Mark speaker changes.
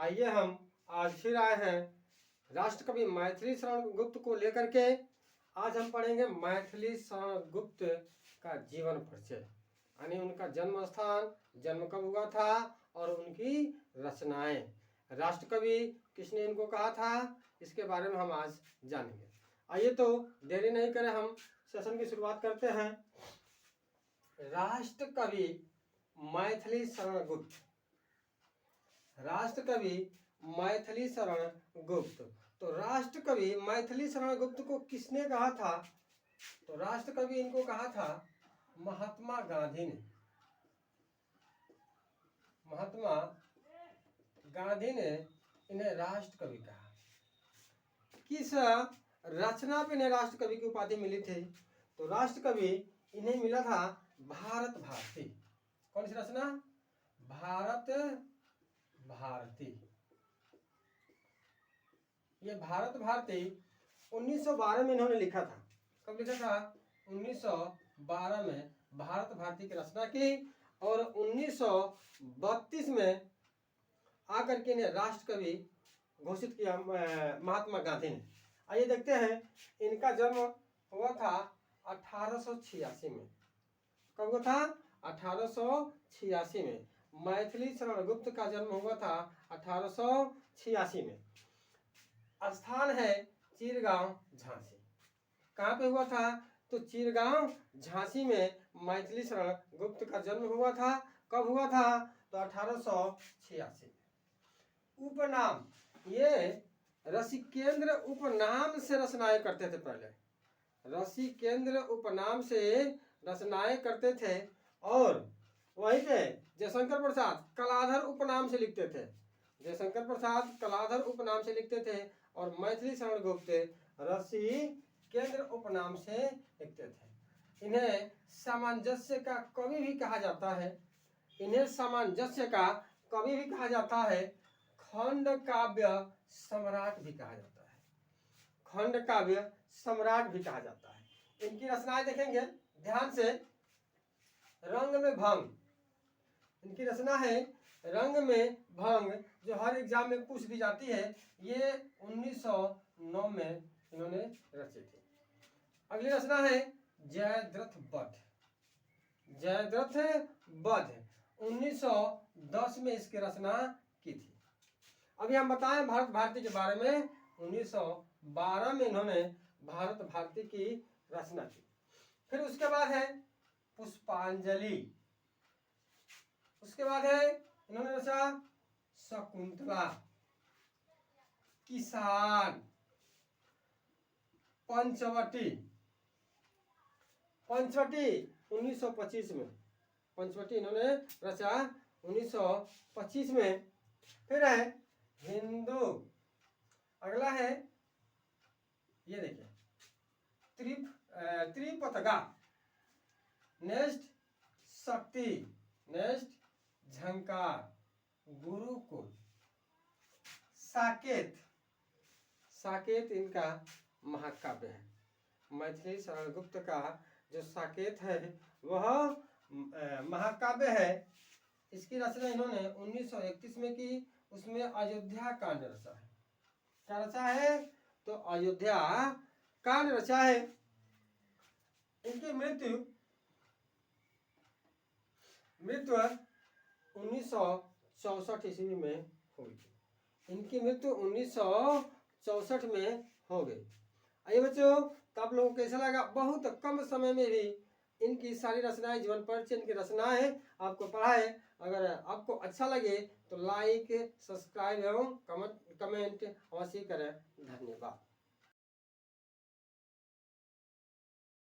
Speaker 1: आइए हम आज फिर आए हैं राष्ट्रकवि मैथिली शरण गुप्त को लेकर के। आज हम पढ़ेंगे मैथिली शरण गुप्त का जीवन परिचय, यानी उनका जन्म स्थान, जन्म कब हुआ था और उनकी रचनाएं, राष्ट्रकवि किसने इनको कहा था, इसके बारे में हम आज जानेंगे। आइए तो देरी नहीं करें, हम सेशन की शुरुआत करते हैं। राष्ट्रकवि मैथिली शरण गुप्त, राष्ट्रकवि मैथिली शरण गुप्त। तो राष्ट्रकवि मैथिली शरण गुप्त को किसने कहा था? तो राष्ट्रकवि इनको कहा था महात्मा गांधी ने। महात्मा गांधी ने इन्हें राष्ट्रकवि कहा। किस रचना पे इन्हें राष्ट्रकवि की उपाधि मिली थी? तो राष्ट्रकवि इन्हें मिला था भारत भारती। कौन सी रचना? भारत भारती। ये भारत भारती 1912 में इन्होंने लिखा था। कब लिखा था? 1912 में भारत भारती की रचना की और 1932 में आकर के इन्हें राष्ट्रकवि घोषित किया महात्मा गांधी ने। आइए देखते हैं, इनका जन्म हुआ था 1886 में। कब हुआ था? 1886 में। मैथिली शरण गुप्त का जन्म हुआ था 1886 में। स्थान है चिरगांव, झांसी। कहाँ पे हुआ था? तो चिरगांव, झांसी में मैथिली शरण गुप्त का जन्म हुआ था। कब हुआ था? तो 1886 में। उपनाम, ये रसिकेंद्र उपनाम से रचनाएं करते थे। पहले रसिकेंद्र उपनाम से रचनाएं करते थे और वहीं पे जयशंकर प्रसाद कलाधर उपनाम से लिखते थे। जयशंकर प्रसाद कलाधर उपनाम से लिखते थे और मैथिली शरण गुप्त रसिकेंद्र उपनाम से लिखते थे। इन्हें सामंजस्य का कवि भी कहा जाता है। इन्हें सामंजस्य का कवि भी कहा जाता है। खंड काव्य सम्राट भी कहा जाता है। खंड काव्य सम्राट भी कहा जाता है। इनकी रचनाएं देखेंगे ध्यान से। रंग में भंग, इनकी रचना है रंग में भंग, जो हर एग्जाम में पूछ दी जाती है। ये 1909 में इन्होंने रची थी। अगली रचना है जयद्रथ वध। जयद्रथ वध 1910 में इसकी रचना की थी। अभी हम बताएं भारत भारती के बारे में। 1912 में इन्होंने भारत भारती की रचना की। फिर उसके बाद है पुष्पांजलि। उसके बाद है इन्होंने रचा शकुंतला, किसान, पंचवटी। पंचवटी 1925 में, पंचवटी इन्होंने रचा 1925 में। फिर है हिंदू। अगला है ये देखिए त्रिपतगा। नेक्स्ट शक्ति, नेक्स्ट झंकार, गुरुकुल, साकेत। साकेत इनका महाकाव्य है। मैथिली शरण गुप्त का जो साकेत है वह महाकाव्य है। इसकी रचना इन्होंने 1931 में की। उसमें अयोध्या कांड रचा है। क्या रचा है? तो अयोध्या कांड रचा है। इनकी मृत्यु 1964 ईस्वी में हुई थी। इनकी मृत्यु 1964 में हो गई। आइए बच्चों, तो आप लोगों को कैसा लगा? बहुत कम समय में भी इनकी सारी रचनाएं, जीवन परिचय, इनकी रचनाएं आपको पढ़ाए। अगर आपको अच्छा लगे तो लाइक, सब्सक्राइब एवं कमेंट अवश्य करें। धन्यवाद।